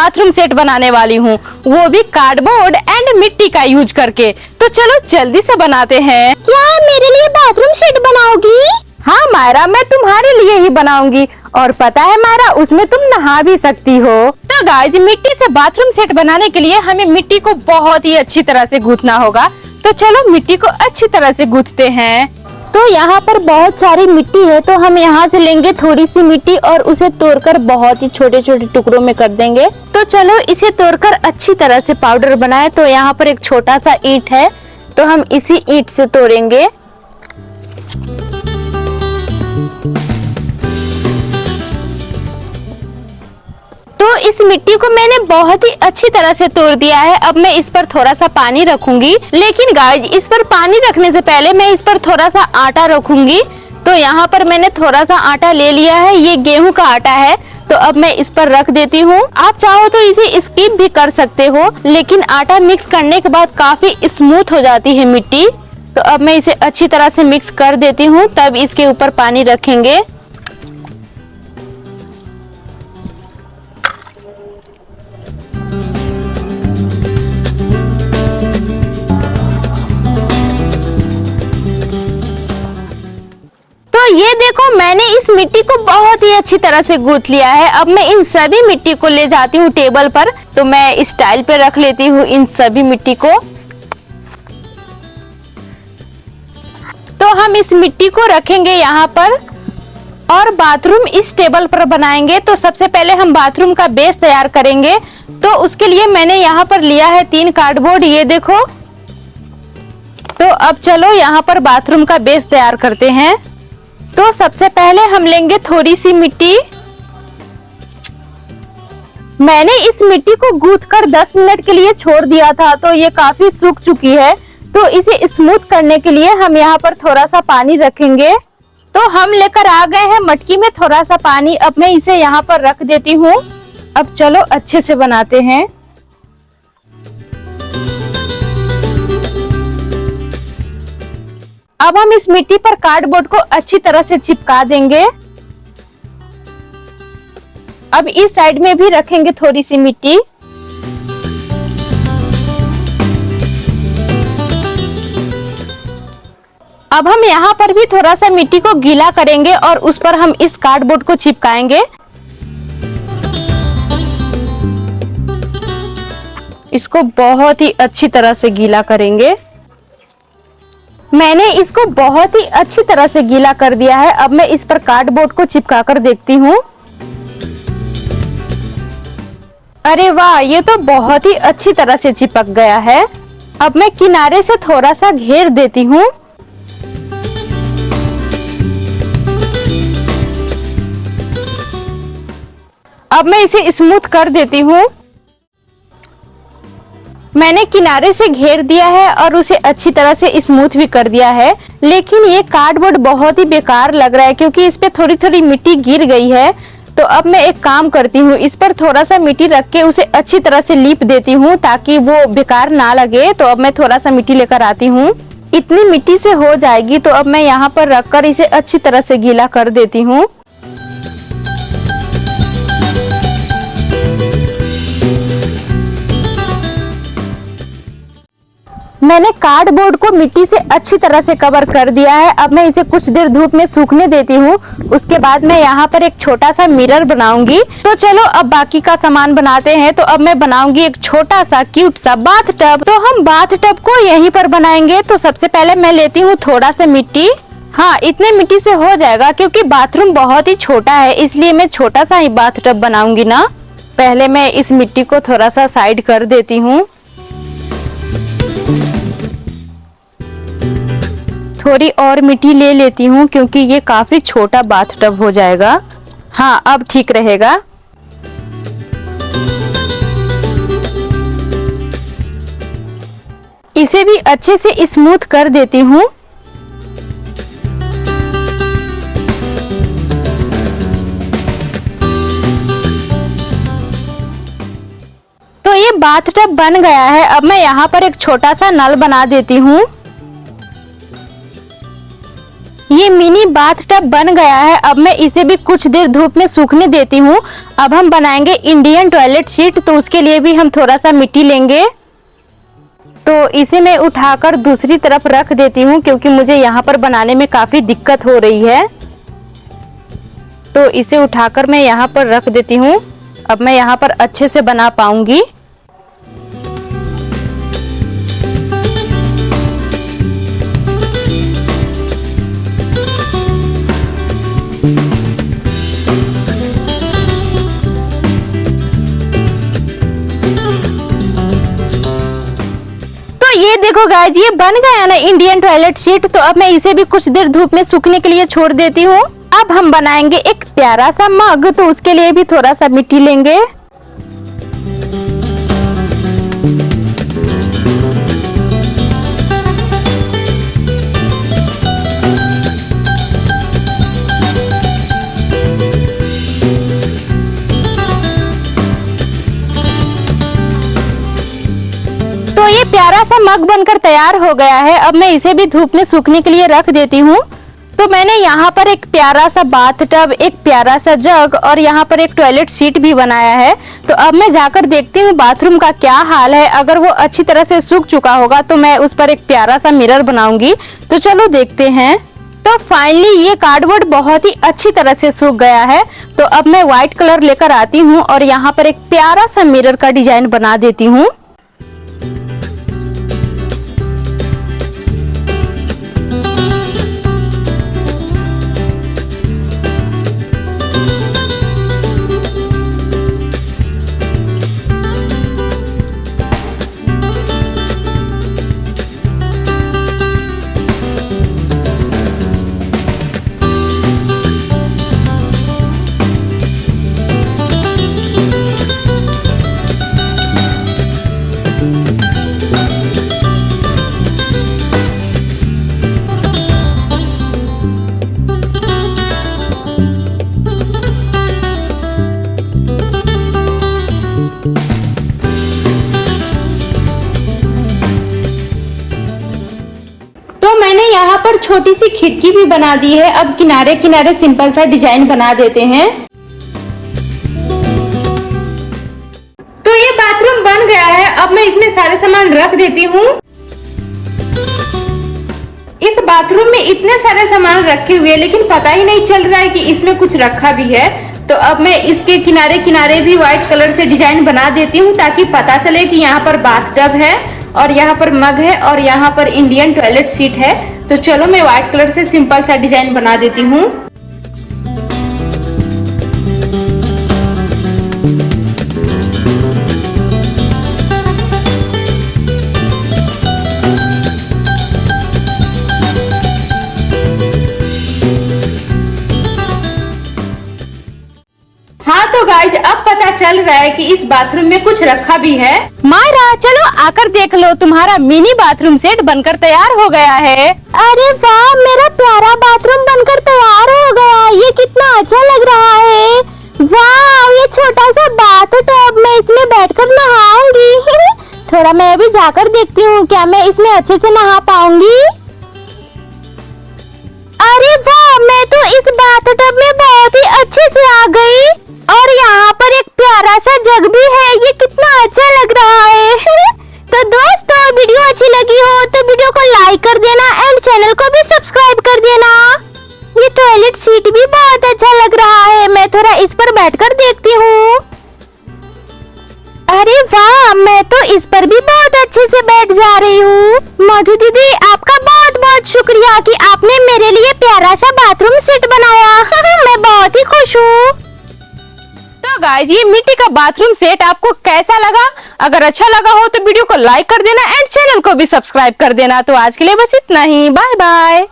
Bathroom set बनाने वाली हूँ, वो भी कार्डबोर्ड एंड मिट्टी का यूज करके। तो चलो जल्दी से बनाते हैं। क्या मेरे लिए बाथरूम सेट बनाओगी? हाँ मायरा, मैं तुम्हारे लिए ही बनाऊंगी। और पता है मायरा, उसमें तुम नहा भी सकती हो। तो गाइस, मिट्टी से बाथरूम सेट बनाने के लिए हमें मिट्टी को बहुत ही अच्छी तरह से गूंथना होगा। तो चलो मिट्टी को अच्छी तरह से गूंथते हैं। तो यहाँ पर बहुत सारी मिट्टी है, तो हम यहाँ से लेंगे थोड़ी सी मिट्टी और उसे तोड़कर बहुत ही छोटे छोटे टुकड़ों में कर देंगे। तो चलो इसे तोड़कर अच्छी तरह से पाउडर बनाए। तो यहाँ पर एक छोटा सा ईंट है, तो हम इसी ईंट से तोड़ेंगे। तो इस मिट्टी को मैंने बहुत ही अच्छी तरह से तोड़ दिया है। अब मैं इस पर थोड़ा सा पानी रखूंगी, लेकिन गाइस इस पर पानी रखने से पहले मैं इस पर थोड़ा सा आटा रखूंगी। तो यहाँ पर मैंने थोड़ा सा आटा ले लिया है, ये गेहूं का आटा है। तो अब मैं इस पर रख देती हूँ। आप चाहो तो इसे स्किप भी कर सकते हो, लेकिन आटा मिक्स करने के बाद काफी स्मूथ हो जाती है मिट्टी। तो अब मैं इसे अच्छी तरह से मिक्स कर देती हूँ, तब इसके ऊपर पानी रखेंगे। तो ये देखो, मैंने इस मिट्टी को बहुत ही अच्छी तरह से गूंथ लिया है। अब मैं इन सभी मिट्टी को ले जाती हूँ टेबल पर। तो मैं इस टाइल पे रख लेती हूँ इन सभी मिट्टी को। तो हम इस मिट्टी को रखेंगे यहाँ पर और बाथरूम इस टेबल पर बनाएंगे। तो सबसे पहले हम बाथरूम का बेस तैयार करेंगे। तो उसके लिए मैंने यहाँ पर लिया है 3 कार्डबोर्ड, ये देखो। तो अब चलो यहाँ पर बाथरूम का बेस तैयार करते हैं। तो सबसे पहले हम लेंगे थोड़ी सी मिट्टी। मैंने इस मिट्टी को गूंथकर 10 मिनट के लिए छोड़ दिया था, तो ये काफी सूख चुकी है। तो इसे स्मूथ करने के लिए हम यहाँ पर थोड़ा सा पानी रखेंगे। तो हम लेकर आ गए हैं मटकी में थोड़ा सा पानी। अब मैं इसे यहाँ पर रख देती हूँ। अब चलो अच्छे से बनाते हैं। अब हम इस मिट्टी पर कार्डबोर्ड को अच्छी तरह से चिपका देंगे। अब इस साइड में भी रखेंगे थोड़ी सी मिट्टी। अब हम यहाँ पर भी थोड़ा सा मिट्टी को गीला करेंगे और उस पर हम इस कार्डबोर्ड को चिपकाएंगे। इसको बहुत ही अच्छी तरह से गीला करेंगे। मैंने इसको बहुत ही अच्छी तरह से गीला कर दिया है। अब मैं इस पर कार्डबोर्ड को चिपका कर देखती हूँ। अरे वाह, ये तो बहुत ही अच्छी तरह से चिपक गया है। अब मैं किनारे से थोड़ा सा घेर देती हूँ। अब मैं इसे स्मूथ कर देती हूँ। मैंने किनारे से घेर दिया है और उसे अच्छी तरह से स्मूथ भी कर दिया है, लेकिन ये कार्डबोर्ड बहुत ही बेकार लग रहा है क्योंकि इस पे थोड़ी थोड़ी मिट्टी गिर गई है। तो अब मैं एक काम करती हूँ, इस पर थोड़ा सा मिट्टी रख के उसे अच्छी तरह से लीप देती हूँ ताकि वो बेकार ना लगे। तो अब मैं थोड़ा सा मिट्टी लेकर आती हूँ। इतनी मिट्टी से हो जाएगी। तो अब मैं यहाँ पर रखकर इसे अच्छी तरह से गीला कर देती हूँ। मैंने कार्डबोर्ड को मिट्टी से अच्छी तरह से कवर कर दिया है। अब मैं इसे कुछ देर धूप में सूखने देती हूँ। उसके बाद मैं यहाँ पर एक छोटा सा मिरर बनाऊंगी। तो चलो अब बाकी का सामान बनाते हैं। तो अब मैं बनाऊंगी एक छोटा सा क्यूट सा बाथ टब। तो हम बाथ टब को यहीं पर बनाएंगे। तो सबसे पहले मैं लेती हूँ थोड़ा सा मिट्टी। हाँ, इतने मिट्टी से हो जाएगा क्योंकि बाथरूम बहुत ही छोटा है, इसलिए मैं छोटा सा ही बाथ टब बनाऊंगी ना। पहले मैं इस मिट्टी को थोड़ा सा साइड कर देती हूँ। थोड़ी और मिट्टी ले लेती हूँ क्योंकि ये काफी छोटा बाथ टब हो जाएगा। हाँ, अब ठीक रहेगा। इसे भी अच्छे से स्मूथ कर देती हूँ। तो ये बाथ टब बन गया है। अब मैं यहाँ पर एक छोटा सा नल बना देती हूँ। ये मिनी बाथ टब बन गया है। अब मैं इसे भी कुछ देर धूप में सूखने देती हूँ। अब हम बनाएंगे इंडियन टॉयलेट सीट, तो उसके लिए भी हम थोड़ा सा मिट्टी लेंगे। तो इसे मैं उठाकर दूसरी तरफ रख देती हूँ क्योंकि मुझे यहाँ पर बनाने में काफी दिक्कत हो रही है। तो इसे उठाकर मैं यहाँ पर रख देती हूँ। अब मैं यहाँ पर अच्छे से बना पाऊंगी। ये देखो गाइज, ये बन गया ना इंडियन टॉयलेट सीट। तो अब मैं इसे भी कुछ देर धूप में सूखने के लिए छोड़ देती हूँ। अब हम बनाएंगे एक प्यारा सा मग, तो उसके लिए भी थोड़ा सा मिट्टी लेंगे। तो ये प्यारा सा मग बनकर तैयार हो गया है। अब मैं इसे भी धूप में सूखने के लिए रख देती हूँ। तो मैंने यहाँ पर एक प्यारा सा बाथ टब, एक प्यारा सा जग और यहाँ पर एक टॉयलेट सीट भी बनाया है। तो अब मैं जाकर देखती हूँ बाथरूम का क्या हाल है। अगर वो अच्छी तरह से सूख चुका होगा तो मैं उस पर एक प्यारा सा मिरर बनाऊंगी। तो चलो देखते हैं। तो फाइनली ये कार्डबोर्ड बहुत ही अच्छी तरह से सूख गया है। तो अब मैं व्हाइट कलर लेकर आती हूँ और यहाँ पर एक प्यारा सा मिरर का डिजाइन बना देती हूँ। मैंने यहाँ पर छोटी सी खिड़की भी बना दी है। अब किनारे किनारे सिंपल सा डिजाइन बना देते हैं। तो ये बाथरूम बन गया है। अब मैं इसमें सारे सामान रख देती हूँ। इस बाथरूम में इतने सारे सामान रखे हुए हैं लेकिन पता ही नहीं चल रहा है कि इसमें कुछ रखा भी है। तो अब मैं इसके किनारे किनारे भी व्हाइट कलर से डिजाइन बना देती हूँ ताकि पता चले कि यहाँ पर बाथ टब है और यहाँ पर मग है और यहाँ पर इंडियन टॉयलेट सीट है। तो चलो मैं व्हाइट कलर से सिंपल सा डिजाइन बना देती हूँ। हाँ तो गाइज, अब पता चल रहा है कि इस बाथरूम में कुछ रखा भी है। मायरा चलो आकर देख लो, तुम्हारा मिनी बाथरूम सेट बनकर तैयार हो गया है। अरे वाह, मेरा प्यारा बाथरूम बनकर तैयार हो गया। ये कितना अच्छा लग रहा है। वाह, ये छोटा सा बाथ टब, मैं इसमें बैठकर नहाऊंगी। थोड़ा मैं भी जाकर देखती हूँ क्या मैं इसमें अच्छे से नहा पाऊंगी। अरे वाह, मैं तो इस बाथ टब में बहुत ही अच्छे से आ गई। और यहाँ पर एक प्यारा सा जग भी है। ये कितना अच्छा लग रहा है। तो दोस्तों, वीडियो अच्छी लगी हो तो वीडियो को लाइक कर देना एंड चैनल को भी सब्सक्राइब कर देना। ये टॉयलेट सीट भी बहुत अच्छा लग रहा है। मैं थोड़ा इस पर बैठकर देखती हूँ। अरे वाह, मैं तो इस पर भी बहुत अच्छे से बैठ जा रही हूँ। मधु दीदी, आपका बहुत बहुत शुक्रिया कि आपने मेरे लिए प्यारा सा बाथरूम सेट बनाया। मैं बहुत ही खुश हूँ। तो गाइज, ये मिट्टी का बाथरूम सेट आपको कैसा लगा? अगर अच्छा लगा हो तो वीडियो को लाइक कर देना एंड चैनल को भी सब्सक्राइब कर देना। तो आज के लिए बस इतना ही। Bye bye.